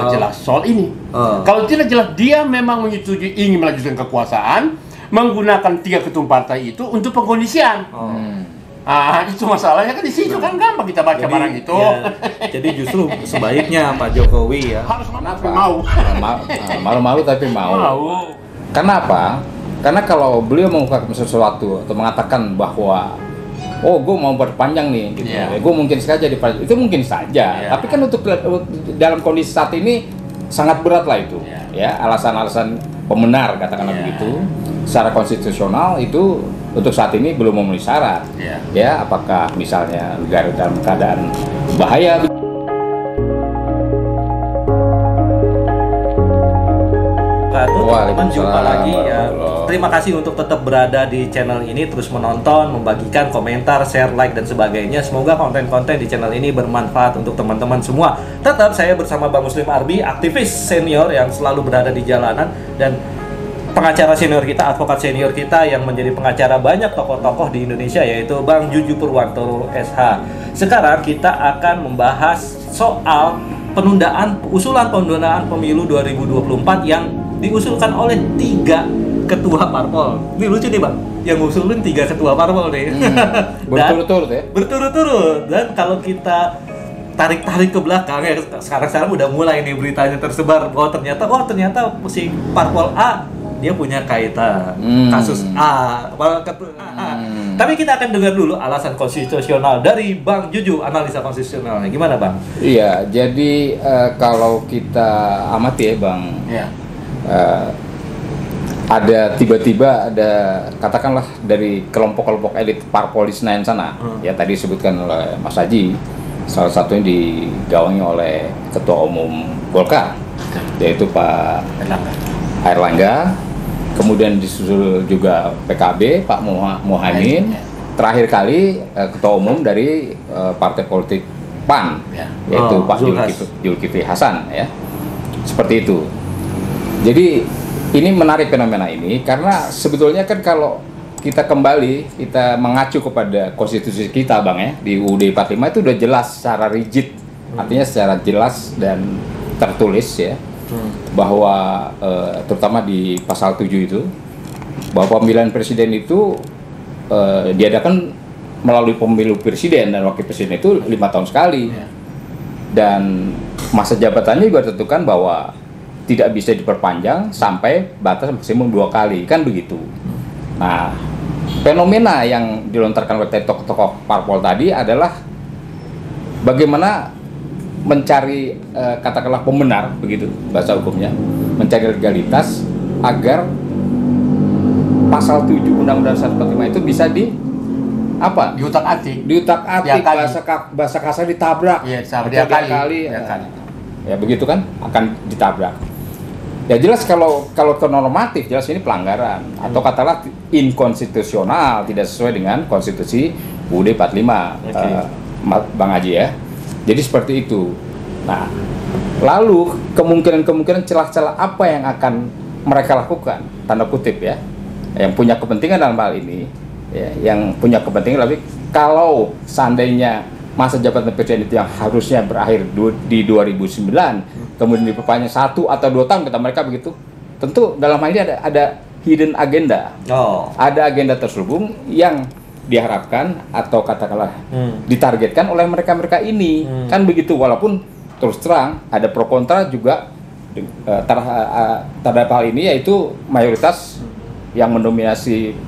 jelas soal ini. Kalau tidak jelas, dia memang menyetujui ingin melanjutkan kekuasaan menggunakan 3 ketum partai itu untuk pengkondisian. Itu masalahnya kan di situ kan gampang kita baca barang itu. Ya, jadi justru sebaiknya Pak Jokowi ya harus mau. Malu-malu tapi mau. Kenapa? Karena kalau beliau mengungkapkan sesuatu atau mengatakan bahwa gue mau berpanjang nih, gitu. Gue mungkin saja itu mungkin saja. Tapi kan untuk dalam kondisi saat ini sangat berat lah itu, ya alasan-alasan pembenar katakanlah begitu. Secara konstitusional itu untuk saat ini belum memenuhi syarat. Ya, apakah misalnya negara dalam keadaan bahaya? Teman-teman, jumpa lagi ya. Terima kasih untuk tetap berada di channel ini, terus menonton, membagikan komentar, share, like dan sebagainya. Semoga konten-konten di channel ini bermanfaat untuk teman-teman semua. Tetap saya bersama Bang Muslim Arbi, aktivis senior yang selalu berada di jalanan dan pengacara senior kita, advokat senior kita yang menjadi pengacara banyak tokoh-tokoh di Indonesia, yaitu Bang Juju Purwantoro SH. Sekarang kita akan membahas soal usulan penundaan pemilu 2024 yang diusulkan oleh 3 ketua parpol. Ini lucu nih Bang, yang ngusulin 3 ketua parpol nih. Berturut-turut ya? Berturut-turut. Dan kalau kita tarik-tarik ke belakang ya, sekarang udah mulai nih beritanya tersebar bahwa ternyata si parpol A dia punya kaitan kasus A. Tapi kita akan dengar dulu alasan konstitusional dari Bang Juju, analisa konstitusionalnya. Gimana Bang? Iya, jadi kalau kita amati ya Bang, ada tiba-tiba katakanlah dari kelompok-kelompok elit parpol di Senayan sana, ya tadi disebutkan oleh Mas Haji, salah satunya digawangi oleh Ketua Umum Golkar, yaitu Pak Airlangga, kemudian disusul juga PKB Pak Muhaimin, terakhir kali Ketua Umum dari Partai Politik PAN, yaitu Pak Zulkifli Hasan, ya seperti itu. Jadi ini menarik fenomena ini karena sebetulnya kan kalau kita mengacu kepada konstitusi kita Bang ya, di UUD 45 itu udah jelas secara rigid, artinya secara jelas dan tertulis ya, bahwa terutama di pasal 7 itu, bahwa pemilihan presiden itu diadakan melalui pemilu presiden dan wakil presiden itu 5 tahun sekali, dan masa jabatannya juga ditentukan bahwa tidak bisa diperpanjang sampai batas maksimum 2 kali, kan begitu. Nah, fenomena yang dilontarkan oleh tokoh-tokoh parpol tadi adalah bagaimana mencari katakanlah pembenar, begitu bahasa hukumnya, mencari legalitas agar pasal 7 Undang-Undang 145 itu bisa diutak-atik bahasa kasar ditabrak, dia kali. Ya begitu kan, akan ditabrak. Ya jelas kalau normatif jelas ini pelanggaran atau katakanlah inkonstitusional, tidak sesuai dengan konstitusi UUD 45, Bang Haji ya. Jadi seperti itu. Nah, lalu kemungkinan celah-celah apa yang akan mereka lakukan, tanda kutip ya, yang punya kepentingan dalam hal ini, ya, yang punya kepentingan lebih kalau seandainya masa jabatan presiden itu yang harusnya berakhir di 2009 kemudian diperpanjang 1 atau 2 tahun kata mereka begitu, tentu dalam hal ini ada hidden agenda, ada agenda terselubung yang diharapkan atau katakanlah ditargetkan oleh mereka ini, kan begitu. Walaupun terus terang ada pro kontra juga terhadap hal ini, yaitu mayoritas yang mendominasi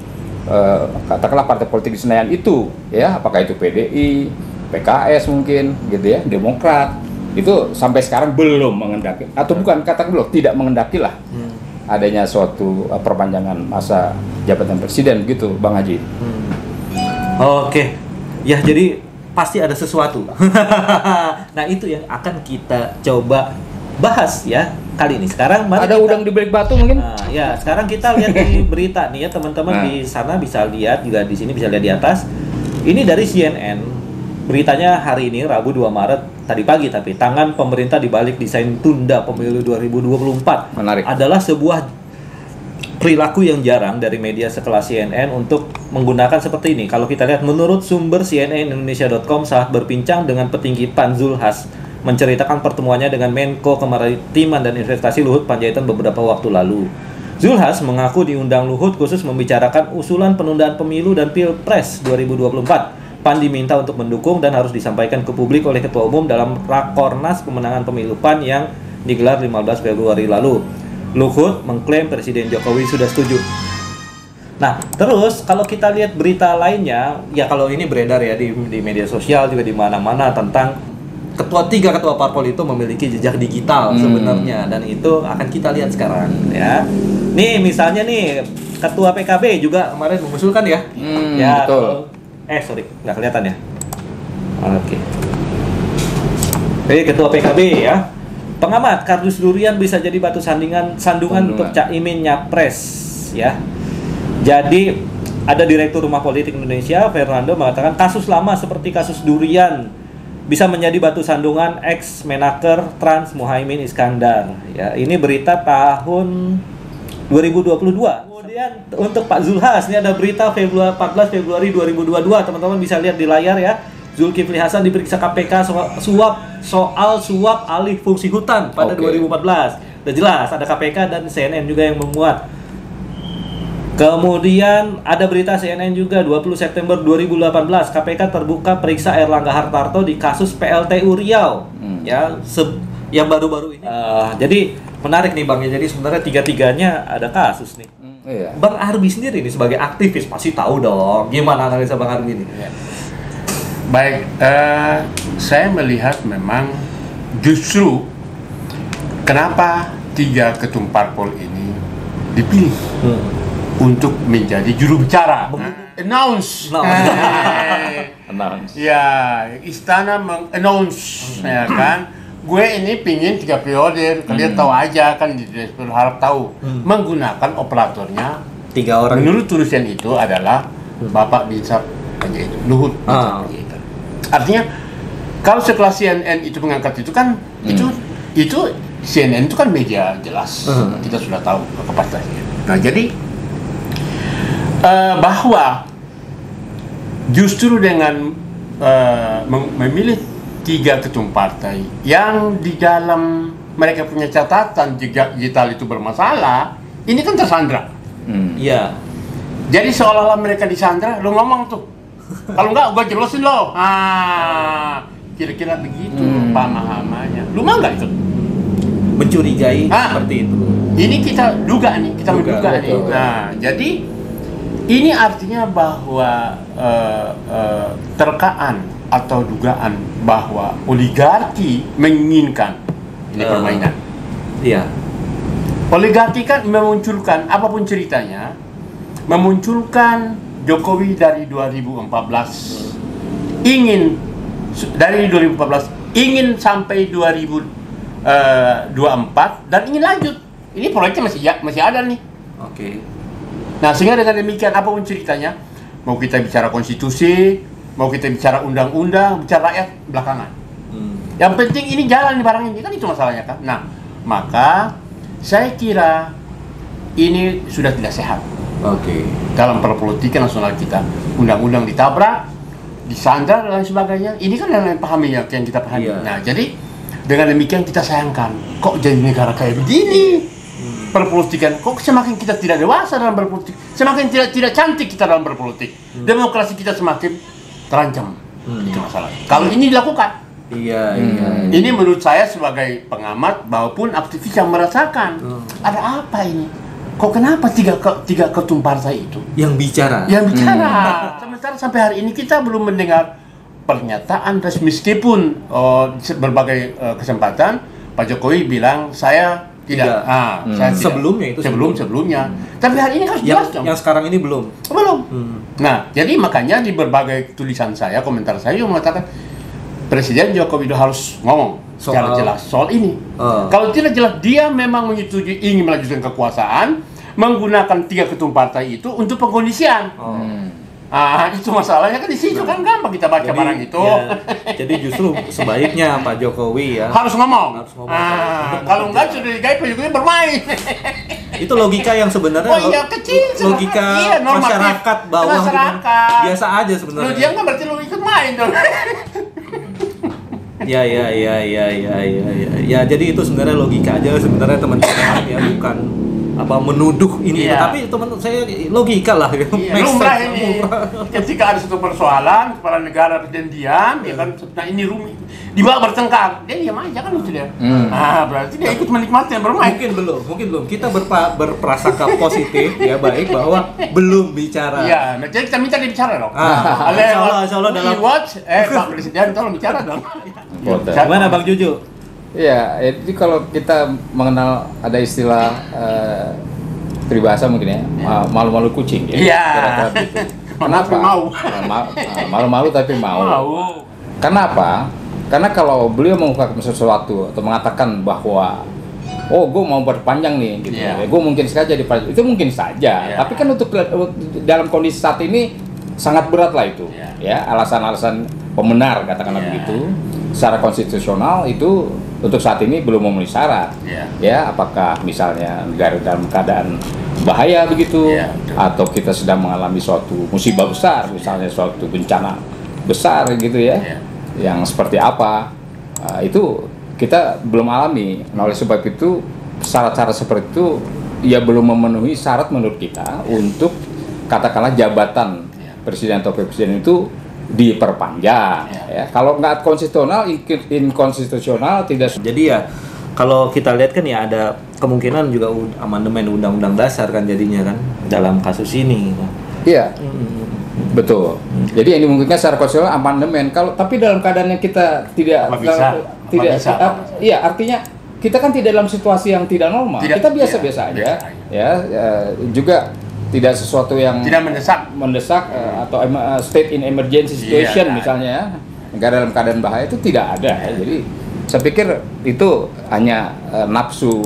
katakanlah partai politik di Senayan itu, ya apakah itu PDI, PKS mungkin gitu ya, Demokrat, itu sampai sekarang belum mengendaki, atau bukan katakan belum, tidak mengendaki lah adanya suatu perpanjangan masa jabatan presiden gitu Bang Haji. Oke, ya jadi pasti ada sesuatu. Nah itu yang akan kita coba bahas ya kali ini. Sekarang ada udang di balik batu mungkin. Nah, ya sekarang kita lihat di berita nih ya teman-teman, di sana bisa lihat juga, di sini bisa lihat di atas. Ini dari CNN. Beritanya hari ini Rabu 2 Maret tadi pagi, tapi tangan pemerintah dibalik desain tunda pemilu 2024. Menarik. Adalah sebuah perilaku yang jarang dari media sekelas CNN untuk menggunakan seperti ini. Kalau kita lihat menurut sumber cnnindonesia.com saat berbincang dengan petinggi PAN Zulhas menceritakan pertemuannya dengan Menko Kemaritiman dan Investasi Luhut Panjaitan beberapa waktu lalu. Zulkifli Hasan mengaku diundang Luhut khusus membicarakan usulan penundaan pemilu dan Pilpres 2024. PAN diminta untuk mendukung dan harus disampaikan ke publik oleh Ketua Umum dalam Rakornas pemenangan pemilu PAN yang digelar 15 Februari lalu. Luhut mengklaim Presiden Jokowi sudah setuju. Nah, terus kalau kita lihat berita lainnya, ya kalau ini beredar ya di media sosial juga di mana-mana tentang tiga ketua parpol itu memiliki jejak digital sebenarnya, dan itu akan kita lihat sekarang ya. Nih misalnya nih ketua PKB juga kemarin mengusulkan ya. Ya, betul. Sorry, nggak kelihatan ya. Oke. Ketua PKB ya. Pengamat, kardus durian bisa jadi batu sandungan untuk Caimin nyapres ya. Jadi ada Direktur Rumah Politik Indonesia, Fernando, mengatakan kasus lama seperti kasus durian bisa menjadi batu sandungan ex-Menaker Trans Muhaimin Iskandar. Ya, ini berita tahun 2022. Kemudian untuk Pak Zulkifli Hasan, ini ada berita 14 Februari 2022. Teman-teman bisa lihat di layar ya. Zulkifli Hasan diperiksa KPK soal suap alih fungsi hutan pada 2014. Udah jelas ada KPK dan CNN juga yang memuat. Kemudian ada berita CNN juga 20 September 2018 KPK terbuka periksa Erlangga Hartarto di kasus PLTU Riau ya yang baru-baru ini. Jadi menarik nih Bang ya, jadi sebenarnya tiga-tiganya ada kasus nih. Iya. Bang Arbi sendiri nih sebagai aktivis pasti tahu dong gimana analisa Bang Arbi ini. Baik, saya melihat memang justru kenapa 3 ketum parpol ini dipilih untuk menjadi juru bicara, announce. Ya, istana mengannounce, ya kan. Gue ini pingin 3 periode, kalian tahu aja kan, harap tahu. Menggunakan operatornya 3 orang. Menurut tulisan itu adalah Bapak Binsar Panjaitan, Luhut Binsar Panjaitan. Artinya kalau sekelas CNN itu mengangkat itu kan, itu CNN itu kan media jelas, kita sudah tahu kepastiannya. Nah jadi bahwa justru dengan memilih 3 ketum partai yang di dalam mereka punya catatan jejak digital itu bermasalah, ini kan tersandra. Iya. Jadi seolah-olah mereka disandra, lo ngomong tuh. Kalau enggak, gua jelasin lo. Kira-kira begitu pemahamannya. Lu mau nggak itu? Mencurigai seperti itu. Ini kita duga nih, kita menduga nih. Nah, jadi ini artinya bahwa terkaan atau dugaan bahwa oligarki menginginkan ini permainan. Iya. Oligarki kan memunculkan apapun ceritanya, memunculkan Jokowi dari 2014 ingin sampai 2024 dan ingin lanjut. Ini proyeknya masih ada nih. Oke. Nah, sehingga dengan demikian apapun ceritanya, mau kita bicara konstitusi, mau kita bicara undang-undang, bicara rakyat belakangan. Yang penting ini jalan di barang ini, kan itu masalahnya kan. Nah, maka saya kira ini sudah tidak sehat. Dalam perpolitikan nasional kita, undang-undang ditabrak, disandar dan lain sebagainya. Ini kan yang pahami yang kita pahami. Nah, jadi dengan demikian kita sayangkan, kok jadi negara kayak begini? Perpolitikan, kok semakin kita tidak dewasa dalam berpolitik, semakin tidak cantik kita dalam berpolitik. Demokrasi kita semakin terancam. Itu masalah. Kalau ini dilakukan, ini menurut saya sebagai pengamat maupun aktivis yang merasakan ada apa ini? Kok kenapa tiga ketum partai itu yang bicara? Sementara sampai hari ini kita belum mendengar pernyataan resmi, meskipun berbagai kesempatan Pak Jokowi bilang saya tidak. Saya sebelumnya. Tapi hari ini kan jelas dong. Yang sekarang ini belum. Nah, jadi makanya di berbagai tulisan saya, komentar saya yang mengatakan Presiden Joko Widodo harus ngomong secara jelas soal ini. Kalau tidak jelas, dia memang menyetujui ingin melanjutkan kekuasaan menggunakan 3 ketum partai itu untuk pengkondisian. Itu masalahnya kan di situ kan gampang kita baca barang itu. Jadi justru sebaiknya Pak Jokowi ya harus ngomong. Kalau enggak sudah digawe Pak Jokowi bermain. Itu logika yang sebenarnya kecil, logika masyarakat bawah biasa aja sebenarnya. Lu dia kan berarti lu ikut main dong. Ya, jadi itu sebenarnya logika aja sebenarnya teman-teman ya, bukan apa menuduh ini, tapi teman saya logika lah gitu. Lumrah ini. Ketika ada satu persoalan, kepala negara presiden diam, ya kan, nah ini rumit, dibawa bertengkar, dia diam aja kan itu dia. Nah, berarti dia ikut menikmati yang bermain. Mungkin belum. Kita berprasangka positif ya, baik bahwa belum bicara. Iya, jadi kita minta dia bicara dong. Insyaallah dalam watch, Pak Presiden tolong bicara dong. Gimana Bang Juju? Ya, jadi kalau kita mengenal ada istilah peribahasa mungkin ya, malu-malu kucing ya. Iya. Gitu. Kenapa? Mau. Malu-malu tapi mau. Kenapa? Karena kalau beliau mengungkapkan sesuatu atau mengatakan bahwa gue mau berpanjang nih gitu. Gue mungkin saja dipanjang. Itu mungkin saja. Tapi kan untuk dalam kondisi saat ini sangat berat lah itu. Ya, alasan-alasan pembenar katakanlah begitu. Secara konstitusional itu untuk saat ini belum memenuhi syarat. Ya, apakah misalnya negara dalam keadaan bahaya begitu, atau kita sedang mengalami suatu musibah besar, misalnya suatu bencana besar gitu ya, yang seperti apa, itu kita belum alami. Nah, oleh sebab itu syarat-syarat seperti itu ya belum memenuhi syarat menurut kita untuk katakanlah jabatan presiden atau presiden itu diperpanjang. Ya. Kalau nggak konstitusional, inkonstitusional tidak. Jadi ya kalau kita lihat kan ya ada kemungkinan juga amandemen undang-undang dasar kan jadinya kan dalam kasus ini. Iya. Betul. Jadi yang dimungkinkan secara konstitusional amandemen. Tapi dalam keadaan yang kita tidak iya, artinya kita kan tidak dalam situasi yang tidak normal. Kita biasa-biasa aja. Juga tidak sesuatu yang tidak mendesak atau state in emergency situation misalnya, negara dalam keadaan bahaya itu tidak ada. Jadi saya pikir itu hanya nafsu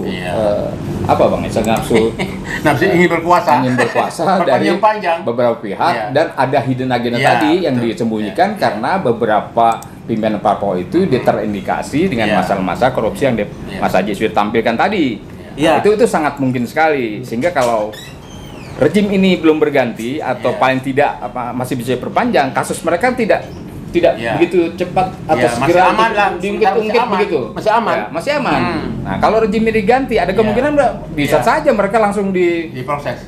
nafsu ingin berkuasa dari beberapa pihak, dan ada hidden agenda tadi yang disembunyikan karena beberapa pimpinan parpol itu terindikasi dengan masalah-masalah korupsi yang Mas Haji sudah tampilkan tadi. Itu sangat mungkin sekali, sehingga kalau rejim ini belum berganti atau paling tidak masih bisa perpanjang, kasus mereka tidak begitu cepat atau segera diungkit begitu. Masih aman. Nah, kalau rejim ini diganti, ada kemungkinan bisa saja mereka langsung diproses,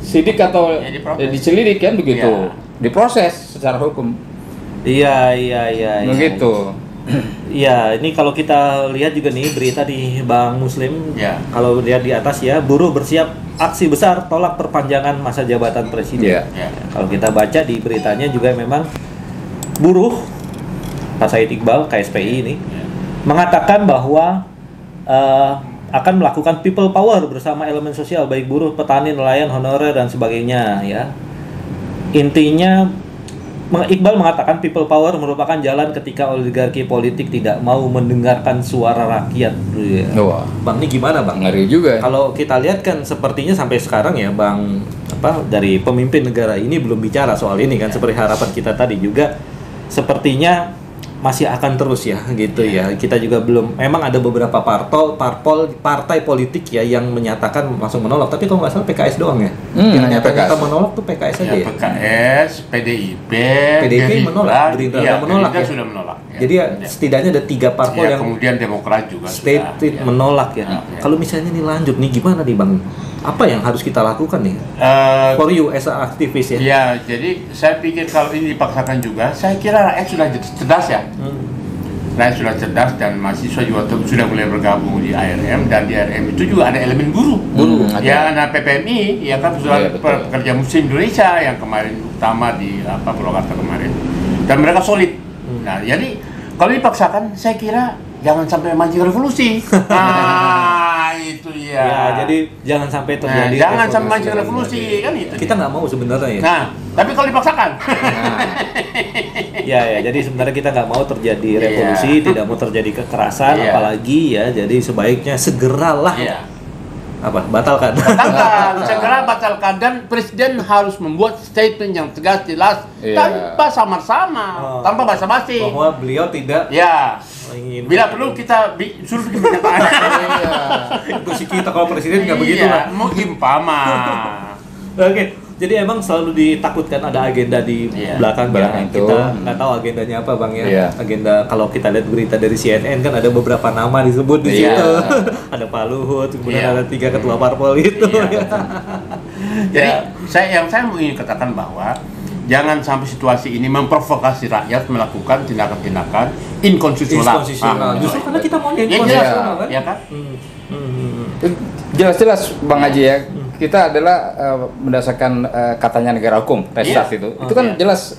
sidik atau diselidik kan begitu, diproses secara hukum. Iya. Begitu. Iya, ini kalau kita lihat juga nih berita di Bank Muslim, kalau lihat di atas ya, buruh bersiap aksi besar tolak perpanjangan masa jabatan presiden. Kalau kita baca di beritanya juga memang buruh, Pak Said Iqbal, KSPI ini mengatakan bahwa akan melakukan people power bersama elemen sosial baik buruh, petani, nelayan, honorer dan sebagainya ya. Intinya Iqbal mengatakan people power merupakan jalan ketika oligarki politik tidak mau mendengarkan suara rakyat. Bang, ini gimana Bang? Ngeri juga. Kalau kita lihat kan sepertinya sampai sekarang ya Bang, dari pemimpin negara ini belum bicara soal ini kan, seperti harapan kita tadi juga sepertinya masih akan terus ya gitu ya. Kita juga belum, memang ada beberapa partai politik ya yang menyatakan langsung menolak, tapi kalau nggak salah PKS doang ya. Yang nyata menolak tuh PKS aja ya. PKS, PDIP menolak, Gerindra menolak ya. Sudah menolak. Jadi setidaknya ada 3 parpol yang kemudian Demokrat juga state menolak ya. Kalau misalnya ini lanjut nih gimana nih Bang? Apa yang harus kita lakukan nih? For you as an aktivis ya. Ya, jadi saya pikir kalau ini dipaksakan juga, saya kira rakyat sudah cerdas ya. Rakyat sudah cerdas dan mahasiswa juga sudah mulai bergabung di ARM, dan di ARM itu juga ada elemen buruh. Nah PPMI, ya kan, Pekerja Muslim Indonesia yang kemarin utama di Purwakarta kemarin, dan mereka solid. Nah, jadi kalau dipaksakan, saya kira jangan sampai mancing revolusi. Itu ya. Ya, jadi jangan sampai terjadi. Jangan sampai mancing revolusi kan itu. Kita nggak mau sebenarnya ya. Nah, tapi kalau dipaksakan. Ya, jadi sebenarnya kita nggak mau terjadi revolusi, tidak mau terjadi kekerasan, apalagi ya. Jadi sebaiknya segeralah. Batalkan. Segera batalkan, dan presiden harus membuat statement yang tegas, jelas, tanpa samar-samar, tanpa basa-basi. Bahwa beliau tidak. Bila perlu kita suruh bikin pernyataan. Itu sih kita kalau presiden nggak begitu lah. Mungkin pama. Oke. Jadi emang selalu ditakutkan ada agenda di belakang itu. Kita nggak tahu agendanya apa bang ya. Iya. Agenda kalau kita lihat berita dari CNN kan ada beberapa nama disebut di situ. Ada Pak Luhut, kemudian ada 3 ketua parpol itu. Jadi yang saya mau ingin katakan bahwa jangan sampai situasi ini memprovokasi rakyat melakukan tindakan-tindakan inkonstitusional. Justru karena kita mau yang inkonstitusional kan? Ya kan? Jelas-jelas Bang Haji ya, kita adalah berdasarkan katanya negara hukum, Resas itu kan jelas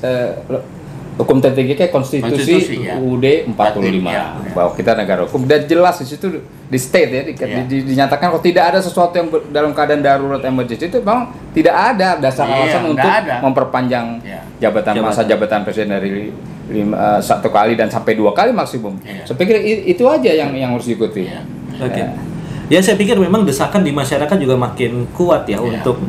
hukum tertinggi kayak konstitusi UUD 45 bahwa kita negara hukum dan jelas di situ di state ya dinyatakan kalau tidak ada sesuatu yang dalam keadaan darurat emergency itu memang tidak ada dasar alasan untuk memperpanjang masa jabatan presiden dari 1 kali dan sampai 2 kali maksimum. Saya pikir itu aja yang harus diikuti. Oke. Ya saya pikir memang desakan di masyarakat juga makin kuat ya untuk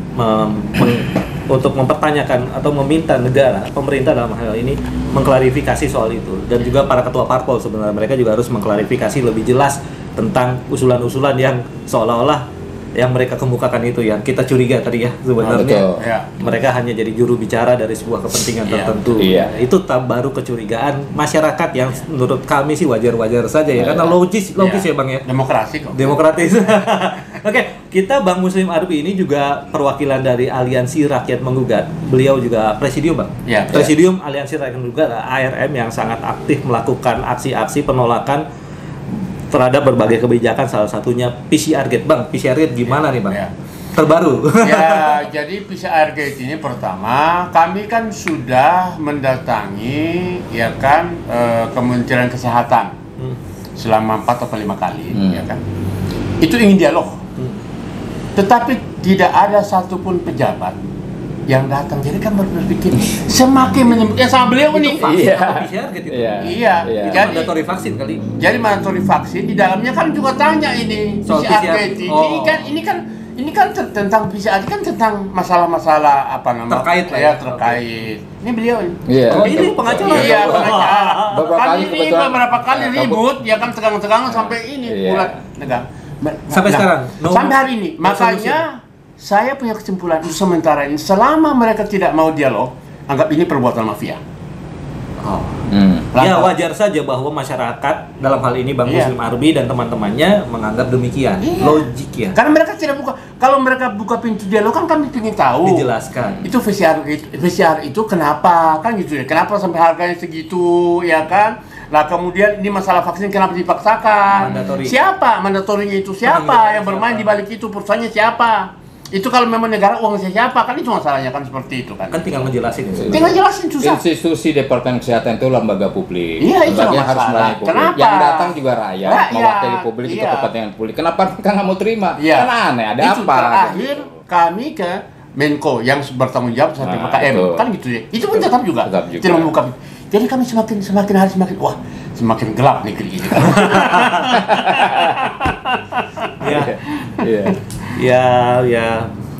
mempertanyakan atau meminta negara, pemerintah dalam hal ini mengklarifikasi soal itu, dan juga para ketua parpol sebenarnya mereka juga harus mengklarifikasi lebih jelas tentang usulan-usulan yang seolah-olah yang mereka kemukakan itu yang kita curiga tadi ya sebenarnya mereka hanya jadi juru bicara dari sebuah kepentingan tertentu. Itu baru kecurigaan masyarakat yang menurut kami sih wajar-wajar saja ya karena logis ya Bang ya. Demokrasi kok. Demokratis. Oke, kita Bang Muslim Arbi ini juga perwakilan dari Aliansi Rakyat Menggugat. Beliau juga presidium Bang. Presidium Aliansi Rakyat Menggugat ARM yang sangat aktif melakukan aksi-aksi penolakan terhadap berbagai kebijakan, salah satunya PCR Gate. Bang, PCR Gate gimana nih Bang? Terbaru. Jadi PCR Gate ini pertama, kami kan sudah mendatangi Kementerian Kesehatan selama 4 atau 5 kali, ya kan. Itu ingin dialog. Tetapi tidak ada satupun pejabat yang datang. Jadi kan berpikir semakin menyebutnya sama beliau ini. Jadi mandatory vaksin kali. Jadi mandatory vaksin di dalamnya kan juga tanya ini PCR ini kan tentang PCR kan tentang masalah-masalah apa namanya terkait. Ini beliau ini. Ini pengacara. Pengacara. Beberapa kali ribut ya kan tegang-tegangan sampai ini bulan negara. Sampai sekarang. Sampai hari ini. Makanya saya punya kesimpulan untuk sementara ini, selama mereka tidak mau dialog, anggap ini perbuatan mafia. Ya wajar saja bahwa masyarakat dalam hal ini Bang Muslim Arbi dan teman-temannya menganggap demikian. Logik ya. Karena mereka tidak buka. Kalau mereka buka pintu dialog kan kami ingin tahu. Dijelaskan. Itu PCR itu kenapa kan gitu ya? Kenapa sampai harganya segitu ya kan? Nah kemudian ini masalah vaksin kenapa dipaksakan? Siapa mandatorinya itu? Siapa yang bermain di balik itu? Perusahaannya siapa? Itu kalau memang negara uangnya siapa kan itu masalahnya kan seperti itu kan. Kan tinggal ngejelasin. Tinggal jelasin susah. Institusi Departemen Kesehatan itu lembaga publik. Itu harus melayani publik. Kenapa? Yang datang juga rakyat mewakili publik itu kepentingan publik. Kenapa mereka nggak mau terima? Kan aneh. Ada itu apa? Terakhir kami ke Menko yang bertanggung jawab sampai PKM kan gitu ya. Itu pun tetap juga. Tidak membuka. Jadi kami semakin hari semakin gelap negeri ini kan.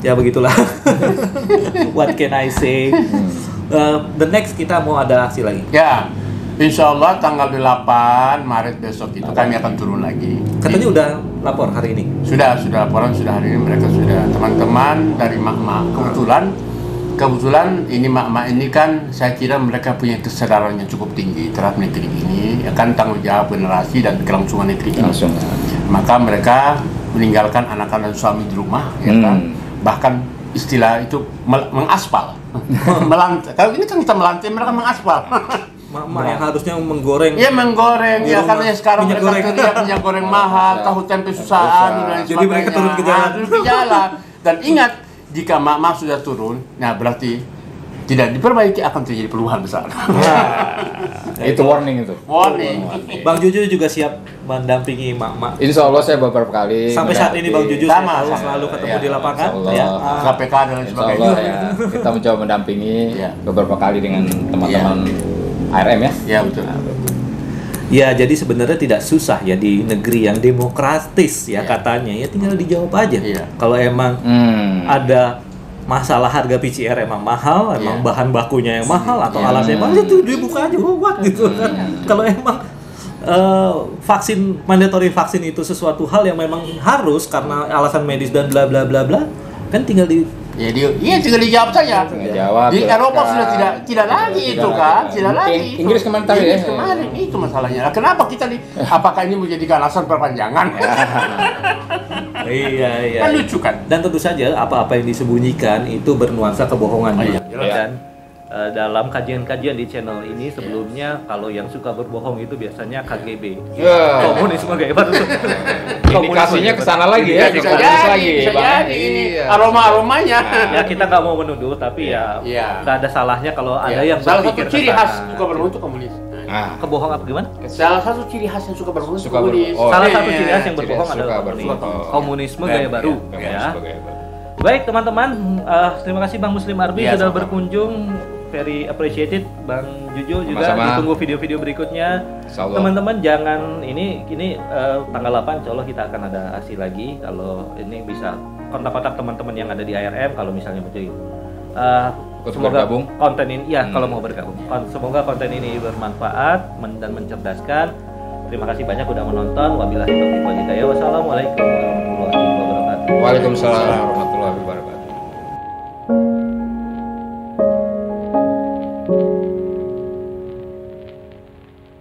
Ya begitulah. What can I say? The next kita mau ada aksi lagi. Ya, insya Allah tanggal 8 Maret besok itu kami akan turun lagi. Katanya udah lapor hari ini. Sudah laporan sudah hari ini, mereka sudah teman-teman dari mak-mak kebetulan ini mak-mak ini kan saya kira mereka punya kesadaran yang cukup tinggi terhadap negeri ini, ya kan tanggung jawab generasi dan kelangsungan negeri ini. Maka mereka meninggalkan anak-anak dan suami di rumah, ya kan. Bahkan istilah itu mengaspal, melantai. Kalau ini kan kita melantai, mereka mengaspal. Mak-mak yang harusnya menggoreng. Iya menggoreng, ya karena sekarang mereka teriak minyak goreng mahal, tahu tempe susah. Jadi mereka turun ke jalan. Dan ingat, jika mak-mak sudah turun, nah berarti tidak diperbaiki akan terjadi perubahan besar. Itu warning itu. Warning. Bang Juju juga siap mendampingi mak-mak. Insya Allah saya beberapa kali. Sampai saat ini Bang Juju selalu ketemu di lapangan. KPK dan sebagainya. Kita mencoba mendampingi beberapa kali dengan teman-teman ARM ya. Ya betul. Ya jadi sebenarnya tidak susah ya di negeri yang demokratis ya katanya ya tinggal dijawab aja. Kalau emang ada masalah harga PCR emang mahal, emang bahan bakunya yang mahal atau alatnya mahal itu dibuka aja buat gitu kan. Kalau emang mandatory vaksin itu sesuatu hal yang memang harus karena alasan medis dan bla bla bla bla kan tinggal Ya iya tinggal dijawab saja. Jawab. Di Eropa sudah tidak lagi itu kan, tidak lagi. Inggris kemarin tahu ya. Inggris kemarin itu masalahnya. Nah, kenapa kita apakah ini menjadikan alasan perpanjangan? Iya. Kan lucu kan? Dan tentu saja apa-apa yang disembunyikan itu bernuansa kebohongan. Dan dalam kajian-kajian di channel ini sebelumnya kalau yang suka berbohong itu biasanya KGB. Komunisme gaya baru. Indikasinya ke sana lagi ya, bisa jadi ini aroma-aromanya. Ya kita nggak mau menuduh tapi ya nggak ada salahnya kalau ada yang salah satu ciri khas suka berbohong itu komunis. Kebohong apa gimana? Salah satu ciri khas yang suka berbohong itu komunis. Salah satu ciri khas yang berbohong adalah komunisme gaya baru. Ya. Baik teman-teman, terima kasih Bang Muslim Arbi sudah berkunjung. Very appreciated, Bang Jujo juga. Ditunggu video-video berikutnya. Teman-teman jangan ini tanggal 8 insya Allah kita akan ada aksi lagi. Kalau ini bisa kontak-kontak teman-teman yang ada di IRM kalau misalnya mau jadi semoga bergabung. Konten ini kalau mau bergabung. Semoga konten ini bermanfaat dan mencerdaskan. Terima kasih banyak sudah menonton. Wabillahi taufiq wal hidayah. Wassalamualaikum warahmatullahi wabarakatuh. Waalaikumsalam warahmatullahi wabarakatuh.